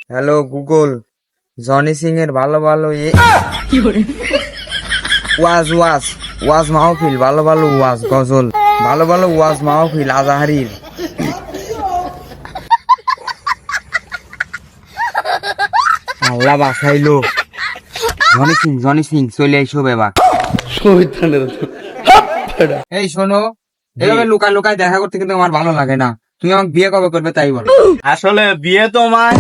Hello Google, Johnny Singh এর ভালো ভালো ওয়াজ ওয়াজ ওয়াজ মাহফিল, ভালো ভালো ওয়াজ গজল, ভালো ভালো ওয়াজ মাহফিল আজাহারির। আল্লাহ বাসাইলো। জনি সিং চলে আইসো বেবা। এই শোনো, এভাবে লুকায় লুকায় দেখা করতে কিন্তু আমার ভালো লাগে না। তুমি আমাকে বিয়ে কবে করবে তাই বলো। আসলে বিয়ে তোমায়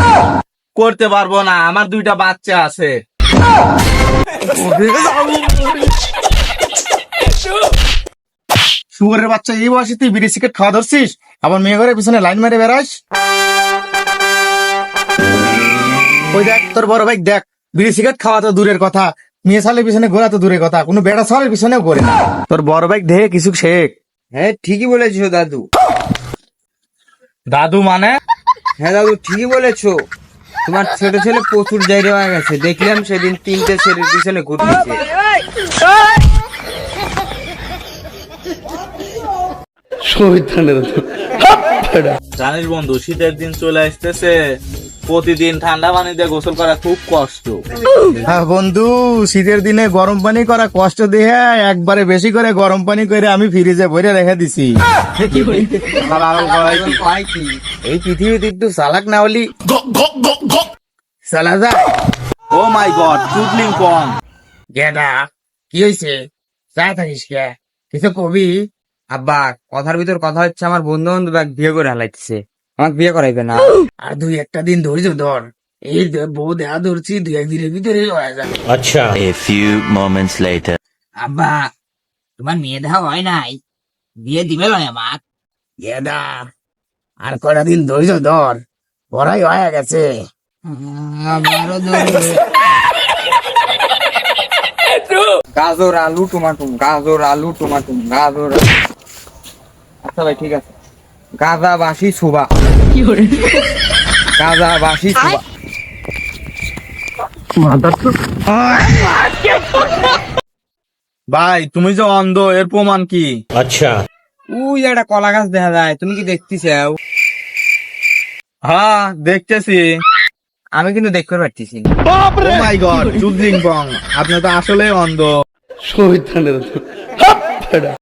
করতে পারবো না, আমার 2টা বাচ্চা আছে। শুয়ারের বাচ্চা, এই বয়সে তুই বিড়ি সিগারেট খাওয়া ধরছিস, আবার মেয়ে ঘরের পিছনে লাইন মেরে বেড়াস। ওই দেখ তোর বড় ভাই, দেখ বিড়ি সিগারেট খাওয়া তো দূরের কথা, মেয়ে সালের পিছনে ঘোরা তো দূরের কথা, কোনো বেড়া সালের পিছনেও ঘোরে না। তোর বড় ভাই দেখে কিছু শেখ। হ্যাঁ ঠিকই বলেছো দাদু। দাদু মানে? হ্যাঁ দাদু ঠিকই বলেছো। তোমার ছোট ছেলে প্রচুর জায়গা হয়ে গেছে, দেখলাম সেদিন 3টে ছেলের পিছনে ঘুরতেছে। জানিস বন্ধু, শীতের দিন চলে আসতেছে, প্রতিদিন ঠান্ডা পানি দিয়ে গোসল করা খুব কষ্ট। হ্যাঁ বন্ধু, শীতের দিনে গরম পানি করা কষ্ট দিয়ে একবারে বেশি করে গরম পানি করে আমি ফ্রিজে ভরে রেখে দিছি। এই পৃথিবীতে একটু চালাক না হলি চালা যায়। ও মাই গড, চুদলিং পং। গেডা কি হয়েছে? চা থাকিস কে, কিছু কবি? আব্বা, কথার ভিতর কথা হচ্ছে, আমার বন্ধু বান্ধব এক বিয়ে করে হালাইতেছে, আমাকে বিয়ে করাইবে না। আর 2-1 দিন ধৈর্য ধর, এই বউ দেহা ধরছি 2-1 দিনের ভিতরে হয়ে যাবে। A few moments later. আব্বা, তোমার মেয়ে দেখা হয় নাই, বিয়ে দিবে নয় আমার। গেডা আর কটা দিন ধৈর্য ধর, পড়াই হয়ে গেছে। আমারও ধরবে। গাজর আলু টমাটো, গাজর আলু টমাটো, গাজর আচ্ছা ভাই ঠিক আছে। গাজা বাসি সুবা, গাজা বাসি সুবা। ভাই তুমি যে অন্ধ, এর প্রমাণ কি? উই একটা কলা গাছ দেখা যায়, তুমি কি দেখতেছাও? হ্যাঁ দেখতেছি। আমি কিন্তু দেখতে পারতেছি না। ও মাই গড, চুদলিং পং, আপনি তো আসলে অন্ধ।